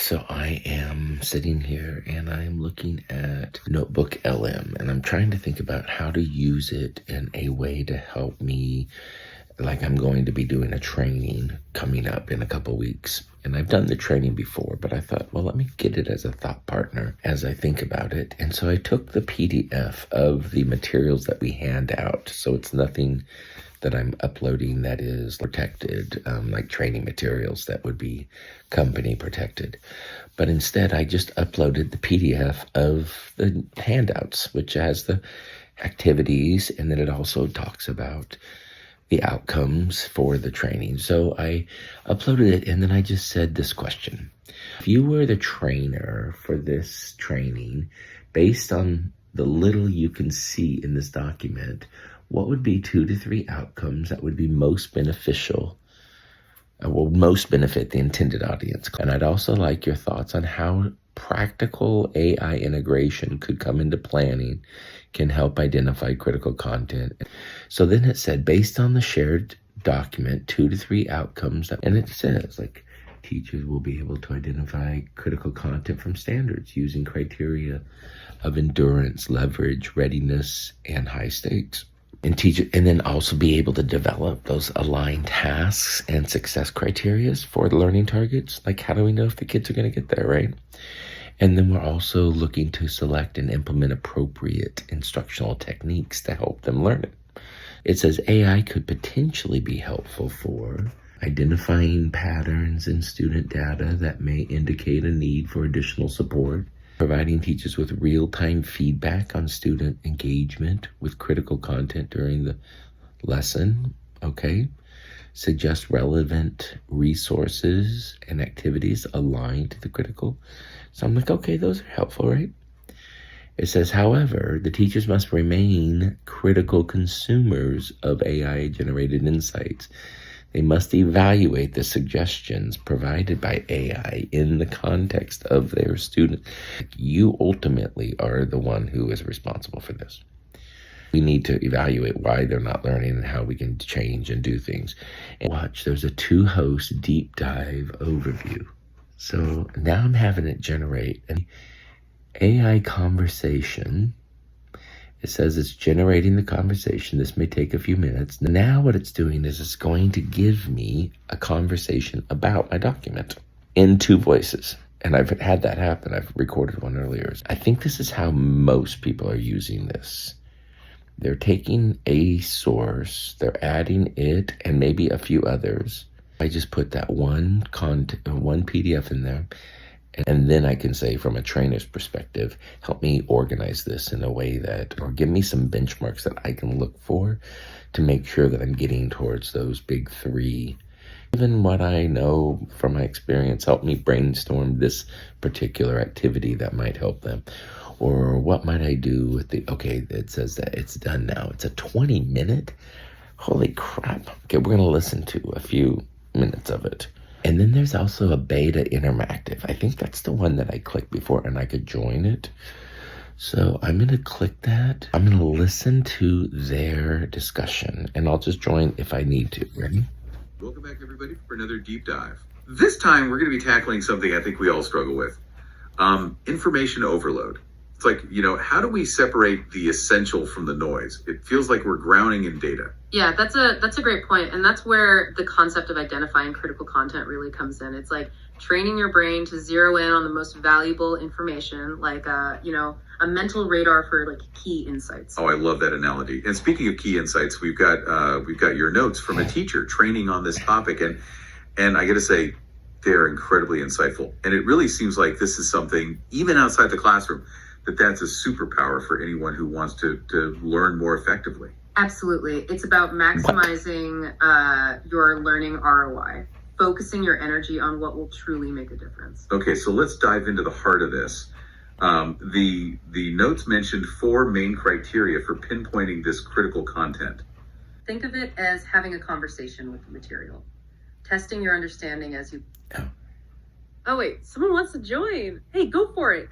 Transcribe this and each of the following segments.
So I am sitting here and I'm looking at Notebook LM and I'm trying to think about how to use it in a way to help me, like I'm going to be doing a training coming up in a couple weeks. And I've done the training before, but I thought, well, let me get it as a thought partner as I think about it. And so I took the PDF of the materials that we hand out. So it's nothing that I'm uploading that is protected, like training materials that would be company protected. But instead, I just uploaded the PDF of the handouts, which has the activities, and then it also talks about the outcomes for the training. So I uploaded it, and then I just said this question. If you were the trainer for this training, based on the little you can see in this document, what would be 2 to 3 outcomes that would be most beneficial, will most benefit the intended audience? And I'd also like your thoughts on how practical AI integration could come into planning, can help identify critical content. So then it said, based on the shared document, 2 to 3 outcomes, and it says, like, teachers will be able to identify critical content from standards using criteria of endurance, leverage, readiness, and high stakes. And then also be able to develop those aligned tasks and success criteria for the learning targets. Like, how do we know if the kids are going to get there, right? And then we're also looking to select and implement appropriate instructional techniques to help them learn it. It says AI could potentially be helpful for identifying patterns in student data that may indicate a need for additional support, providing teachers with real-time feedback on student engagement with critical content during the lesson, okay? Suggest relevant resources and activities aligned to the critical. So I'm like, okay, those are helpful, right? It says, however, the teachers must remain critical consumers of AI-generated insights. They must evaluate the suggestions provided by AI in the context of their student. You ultimately are the one who is responsible for this. We need to evaluate why they're not learning and how we can change and do things. And watch, there's a 2-host deep dive overview. So now I'm having it generate an AI conversation. It says it's generating the conversation. This may take a few minutes. Now what it's doing is it's going to give me a conversation about my document in 2 voices. And I've had that happen. I've recorded one earlier. I think this is how most people are using this. They're taking a source, they're adding it and maybe a few others. I just put that one PDF in there. And then I can say, from a trainer's perspective, help me organize this in a way that, or give me some benchmarks that I can look for to make sure that I'm getting towards those big 3. Even what I know from my experience, help me brainstorm this particular activity that might help them. Or what might I do with okay, it says that it's done now. It's a 20-minute? Holy crap. Okay, we're going to listen to a few minutes of it. And then there's also a beta interactive. I think that's the one that I clicked before and I could join it. So I'm going to click that. I'm going to listen to their discussion and I'll just join if I need to. Ready? Welcome back, everybody, for another deep dive. This time we're going to be tackling something I think we all struggle with. Information overload. It's like, how do we separate the essential from the noise? It feels like we're drowning in data. Yeah, that's a great point. And that's where the concept of identifying critical content really comes in. It's like training your brain to zero in on the most valuable information, like, a mental radar for like key insights. Oh, I love that analogy. And speaking of key insights, we've got your notes from a teacher training on this topic. And I got to say, they're incredibly insightful. And it really seems like this is something, even outside the classroom, that's a superpower for anyone who wants to learn more effectively. Absolutely. It's about maximizing your learning ROI, focusing your energy on what will truly make a difference. Okay, so let's dive into the heart of this. The notes mentioned 4 main criteria for pinpointing this critical content. Think of it as having a conversation with the material, testing your understanding as you... Oh, wait, someone wants to join. Hey, go for it.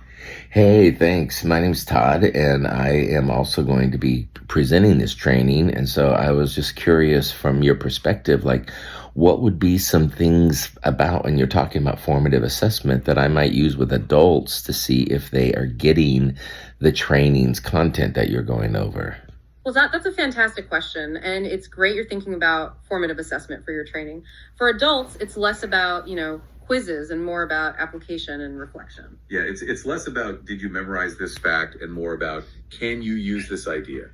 Hey, thanks. My name's Todd, and I am also going to be presenting this training. And so I was just curious from your perspective, like, what would be some things about when you're talking about formative assessment that I might use with adults to see if they are getting the training's content that you're going over? Well, that's a fantastic question. And it's great you're thinking about formative assessment for your training. For adults, it's less about, quizzes and more about application and reflection. Yeah, it's less about did you memorize this fact and more about can you use this idea.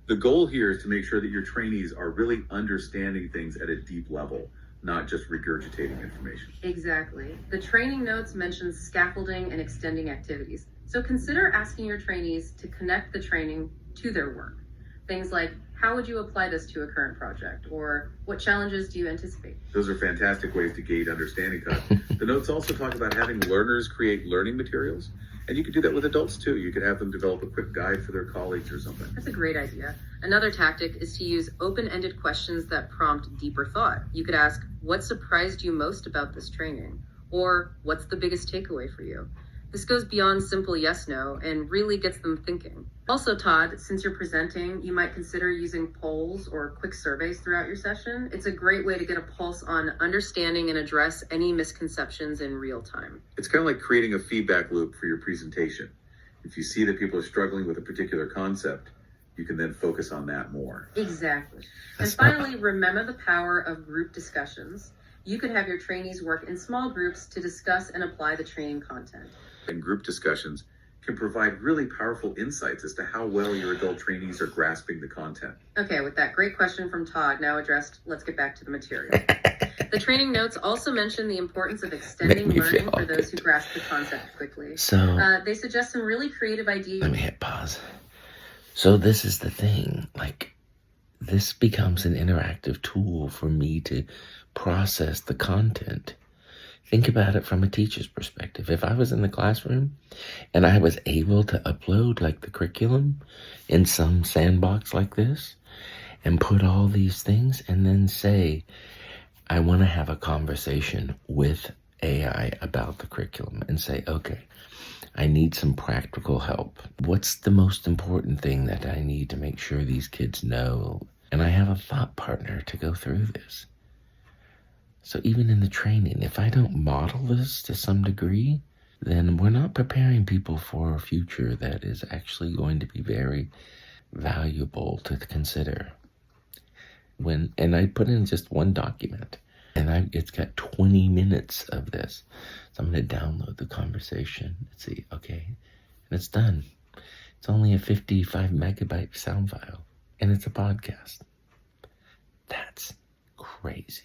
The goal here is to make sure that your trainees are really understanding things at a deep level, not just regurgitating information. Exactly. The training notes mention scaffolding and extending activities. So consider asking your trainees to connect the training to their work. Things like, how would you apply this to a current project? Or what challenges do you anticipate? Those are fantastic ways to gauge understanding, Todd. The notes also talk about having learners create learning materials. And you could do that with adults too. You could have them develop a quick guide for their colleagues or something. That's a great idea. Another tactic is to use open-ended questions that prompt deeper thought. You could ask, what surprised you most about this training? Or what's the biggest takeaway for you? This goes beyond simple yes/no and really gets them thinking. Also, Todd, since you're presenting, you might consider using polls or quick surveys throughout your session. It's a great way to get a pulse on understanding and address any misconceptions in real time. It's kind of like creating a feedback loop for your presentation. If you see that people are struggling with a particular concept, you can then focus on that more. Exactly. And finally, remember the power of group discussions. You could have your trainees work in small groups to discuss and apply the training content. And group discussions can provide really powerful insights as to how well your adult trainees are grasping the content. Okay, with that great question from Todd now addressed, let's get back to the material. The training notes also mention the importance of extending learning for those who grasp the concept quickly. So they suggest some really creative ideas. let me hit pause. So this is the thing, this becomes an interactive tool for me to process the content. Think about it from a teacher's perspective. If I was in the classroom and I was able to upload the curriculum in some sandbox like this and put all these things and then say, I want to have a conversation with AI about the curriculum and say, okay, I need some practical help. What's the most important thing that I need to make sure these kids know? And I have a thought partner to go through this. So even in the training, if I don't model this to some degree, then we're not preparing people for a future that is actually going to be very valuable to consider. And I put in just one document, and it's got 20 minutes of this. So I'm going to download the conversation and see, okay, and it's done. It's only a 55 megabyte sound file, and it's a podcast. That's crazy.